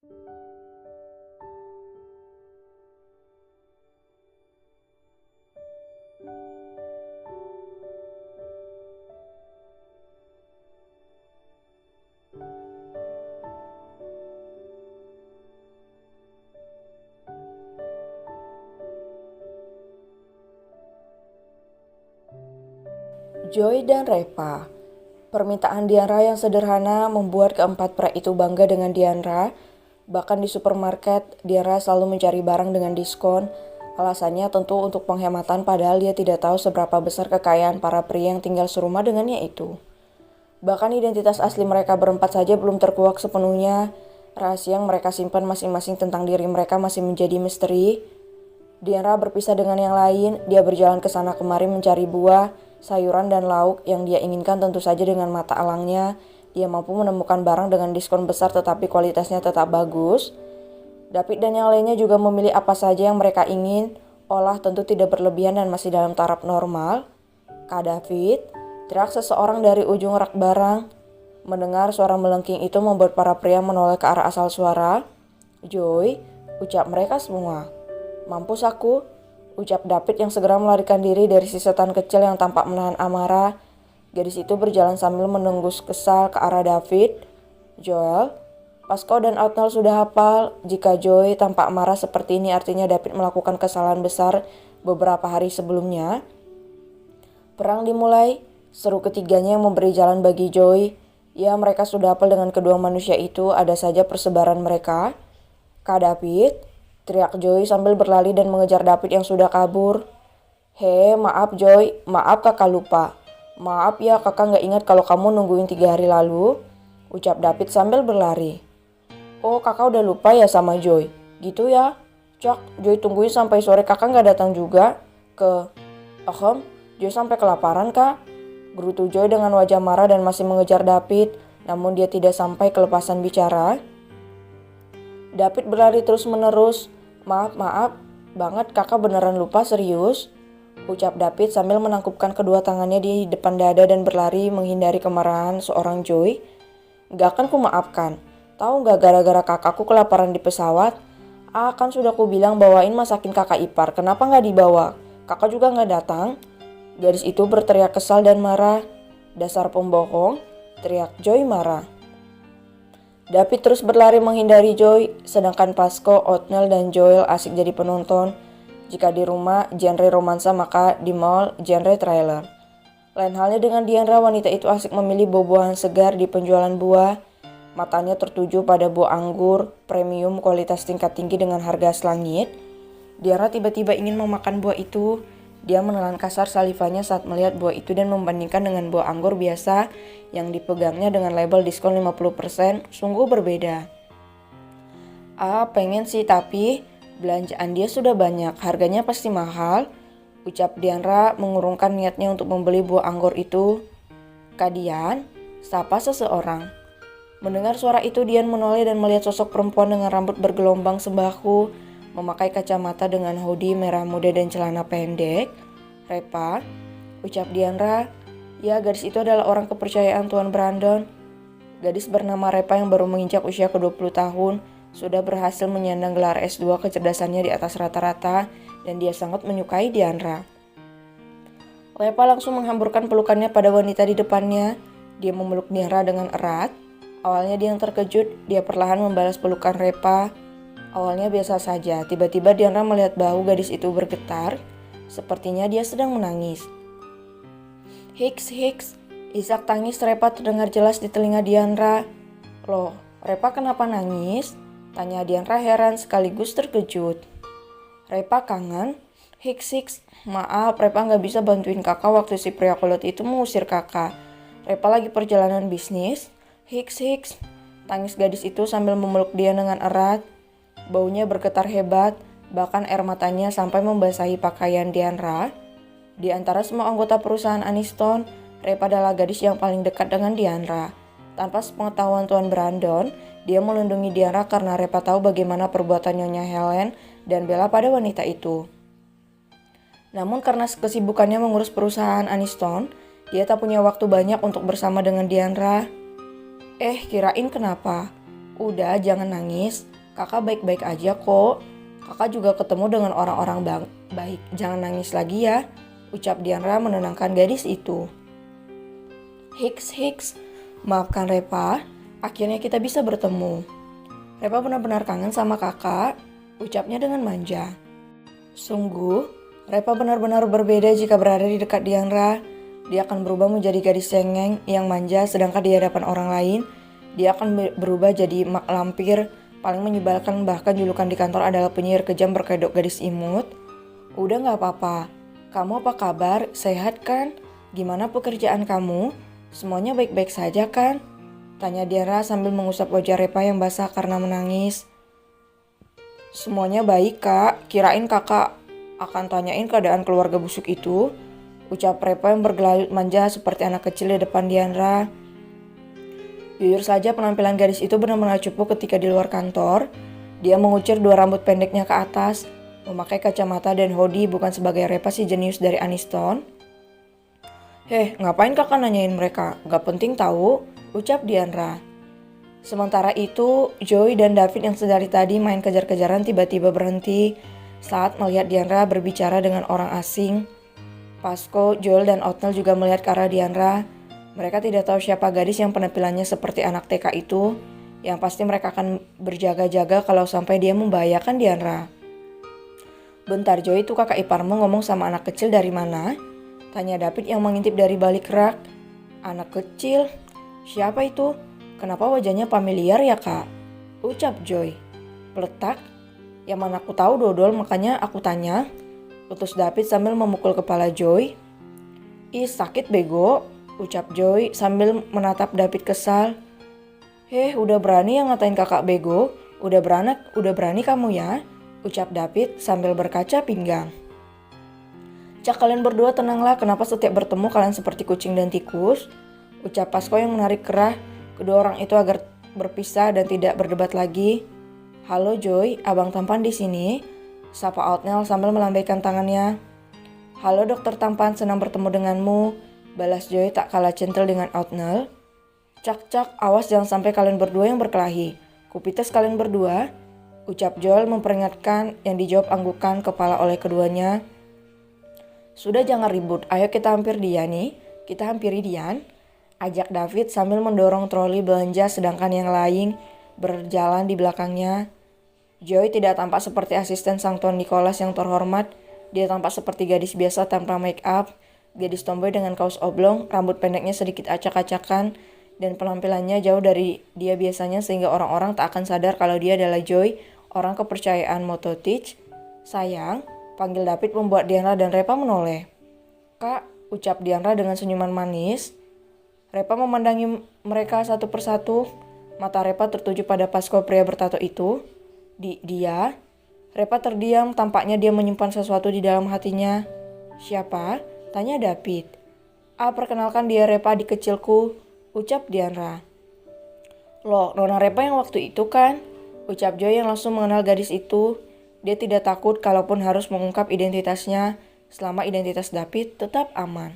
Joy dan Repa. Permintaan Dianra yang sederhana membuat keempat pria itu bangga dengan Dianra. Bahkan di supermarket, Dianra selalu mencari barang dengan diskon. Alasannya tentu untuk penghematan, padahal dia tidak tahu seberapa besar kekayaan para pria yang tinggal serumah dengannya itu. Bahkan identitas asli mereka berempat saja belum terkuak sepenuhnya. Rahasia yang mereka simpan masing-masing tentang diri mereka masih menjadi misteri. Dianra berpisah dengan yang lain. Dia berjalan ke sana kemari mencari buah, sayuran dan lauk yang dia inginkan. Tentu saja dengan mata alangnya dia mampu menemukan barang dengan diskon besar tetapi kualitasnya tetap bagus. David dan yang lainnya juga memilih apa saja yang mereka ingin olah, tentu tidak berlebihan dan masih dalam taraf normal. "Kak David," teriak seseorang dari ujung rak barang. Mendengar suara melengking itu membuat para pria menoleh ke arah asal suara. "Joy," ucap mereka semua. "Mampus aku," ucap David yang segera melarikan diri dari si setan kecil yang tampak menahan amarah. Gadis itu berjalan sambil menengus kesal ke arah David. "Joel, Pasco dan Otnel sudah hafal. Jika Joy tampak marah seperti ini artinya David melakukan kesalahan besar beberapa hari sebelumnya." "Perang dimulai," seru ketiganya yang memberi jalan bagi Joy. Ya, mereka sudah hafal dengan kedua manusia itu, ada saja persebaran mereka. "Kak David," teriak Joy sambil berlari dan mengejar David yang sudah kabur. Maaf Joy, maaf kakak lupa. Maaf ya, kakak gak ingat kalau kamu nungguin 3 hari lalu," ucap David sambil berlari. "Oh, kakak udah lupa ya sama Joy? Gitu ya? Cak, Joy tungguin sampai sore, kakak gak datang juga ke... Joy sampai kelaparan kak?" gerutu Joy dengan wajah marah dan masih mengejar David, namun dia tidak sampai kelepasan bicara. David berlari terus menerus. Maaf banget kakak, beneran lupa, serius," ucap David sambil menangkupkan kedua tangannya di depan dada dan berlari menghindari kemarahan seorang Joy. "Gak akan ku maafkan. Tahu gak, gara-gara kakakku kelaparan di pesawat. Kan sudah ku bilang bawain masakin kakak ipar, kenapa gak dibawa? Kakak juga gak datang." Gadis itu berteriak kesal dan marah. "Dasar pembohong," teriak Joy marah. David terus berlari menghindari Joy, sedangkan Pasco, Otnel, dan Joel asik jadi penonton. Jika di rumah genre romansa, maka di mall genre thriller. Lain halnya dengan Dianra, wanita itu asik memilih buah-buahan segar di penjualan buah. Matanya tertuju pada buah anggur premium kualitas tingkat tinggi dengan harga selangit. Dianra tiba-tiba ingin memakan buah itu. Dia menelan kasar salivanya saat melihat buah itu dan membandingkan dengan buah anggur biasa yang dipegangnya dengan label diskon 50%, sungguh berbeda. Pengen sih, tapi belanjaan dia sudah banyak, harganya pasti mahal," ucap Dianra mengurungkan niatnya untuk membeli buah anggur itu. "Kak Dian," sapa seseorang. Mendengar suara itu, Dian menoleh dan melihat sosok perempuan dengan rambut bergelombang sebahu, memakai kacamata dengan hoodie merah muda dan celana pendek. "Repa," ucap Dianra. Ya, gadis itu adalah orang kepercayaan Tuan Brandon. Gadis bernama Repa yang baru menginjak usia ke-20 tahun, sudah berhasil menyandang gelar S2, kecerdasannya di atas rata-rata, dan dia sangat menyukai Dianra. Repa langsung menghamburkan pelukannya pada wanita di depannya. Dia memeluk Dianra dengan erat. Awalnya dia yang terkejut, dia perlahan membalas pelukan Repa. Awalnya biasa saja, tiba-tiba Dianra melihat bahu gadis itu bergetar. Sepertinya dia sedang menangis. Hiks, isak tangis Repa terdengar jelas di telinga Dianra. "Loh, Repa kenapa nangis?" tanya Dianra heran sekaligus terkejut. "Repa kangen?" Hiks, maaf, Repa gak bisa bantuin kakak waktu si pria kolot itu mengusir kakak. Repa lagi perjalanan bisnis. Hiks, tangis gadis itu sambil memeluk dia dengan erat. Baunya bergetar hebat, bahkan air matanya sampai membasahi pakaian Dianra. Di antara semua anggota perusahaan Aniston, Repa adalah gadis yang paling dekat dengan Dianra. Tanpa sepengetahuan Tuan Brandon, dia melindungi Dianra karena Repa tahu bagaimana perbuatan Nyonya Helen dan Bella pada wanita itu. Namun karena kesibukannya mengurus perusahaan Aniston, dia tak punya waktu banyak untuk bersama dengan Dianra. Kirain kenapa? Udah, jangan nangis. Kakak baik-baik aja kok. Kakak juga ketemu dengan orang-orang baik. Jangan nangis lagi ya, ucap Diandra menenangkan gadis itu. Hiks, maafkan Repa, akhirnya kita bisa bertemu. Repa benar-benar kangen sama kakak, ucapnya dengan manja. Sungguh, Repa benar-benar berbeda jika berada di dekat Diandra. Dia akan berubah menjadi gadis cengeng yang manja, sedangkan di hadapan orang lain, dia akan berubah jadi mak lampir, paling menyebalkan, bahkan julukan di kantor adalah penyihir kejam berkedok gadis imut. Udah gak apa-apa, kamu apa kabar? Sehat kan? Gimana pekerjaan kamu? Semuanya baik-baik saja kan? Tanya Diandra sambil mengusap wajah Repa yang basah karena menangis. Semuanya baik kak, kirain kakak akan tanyain keadaan keluarga busuk itu. Ucap Repa yang bergelayut manja seperti anak kecil di depan Diandra. Jujur saja penampilan gadis itu benar-benar cupu ketika di luar kantor. Dia mengucir dua rambut pendeknya ke atas, memakai kacamata dan hoodie bukan sebagai Repa si jenius dari Aniston. Ngapain kakak nanyain mereka? Gak penting tahu, ucap Diandra. Sementara itu, Joy dan David yang sedari tadi main kejar-kejaran tiba-tiba berhenti saat melihat Diandra berbicara dengan orang asing. Pasco, Joel, dan Othniel juga melihat ke arah Diandra. Mereka tidak tahu siapa gadis yang penampilannya seperti anak TK itu. Yang pasti mereka akan berjaga-jaga kalau sampai dia membahayakan Diandra. Bentar Joy, itu kakak iparmu ngomong sama anak kecil dari mana? Tanya David yang mengintip dari balik rak. Anak kecil? Siapa itu? Kenapa wajahnya familiar ya kak? Ucap Joy. Peletak? Ya mana aku tahu dodol, makanya aku tanya. Utus David sambil memukul kepala Joy. Ih sakit bego, ucap Joy sambil menatap David kesal. Udah berani yang ngatain kakak bego? Udah berani kamu ya? Ucap David sambil berkaca pinggang. Cak kalian berdua tenanglah, kenapa setiap bertemu kalian seperti kucing dan tikus? Ucap Pasco yang menarik kerah kedua orang itu agar berpisah dan tidak berdebat lagi. Halo Joy, abang tampan di sini. Sapa Othniel sambil melambaikan tangannya. Halo dokter tampan, senang bertemu denganmu. Balas Joy tak kalah centil dengan Othniel. Cak, awas jangan sampai kalian berdua yang berkelahi. Kupites kalian berdua. Ucap Joel memperingatkan yang dijawab anggukan kepala oleh keduanya. Sudah jangan ribut, ayo kita hampiri Dian. Ajak David sambil mendorong troli belanja sedangkan yang lain berjalan di belakangnya. Joy tidak tampak seperti asisten sang Tuan Nicholas yang terhormat. Dia tampak seperti gadis biasa tanpa make up. Gadis tomboy dengan kaos oblong, rambut pendeknya sedikit acak-acakan, dan penampilannya jauh dari dia biasanya sehingga orang-orang tak akan sadar kalau dia adalah Joy, orang kepercayaan Mototich. Sayang, panggil David membuat Diandra dan Repa menoleh. Kak, ucap Diandra dengan senyuman manis. Repa memandangi mereka satu persatu. Mata Repa tertuju pada Pasco pria bertato itu. Dia? Repa terdiam, tampaknya dia menyimpan sesuatu di dalam hatinya. Siapa? Tanya David. Perkenalkan dia Repa adik kecilku, ucap Diandra. Loh, Nona Repa yang waktu itu kan? Ucap Joy yang langsung mengenal gadis itu. Dia tidak takut kalaupun harus mengungkap identitasnya, selama identitas David tetap aman.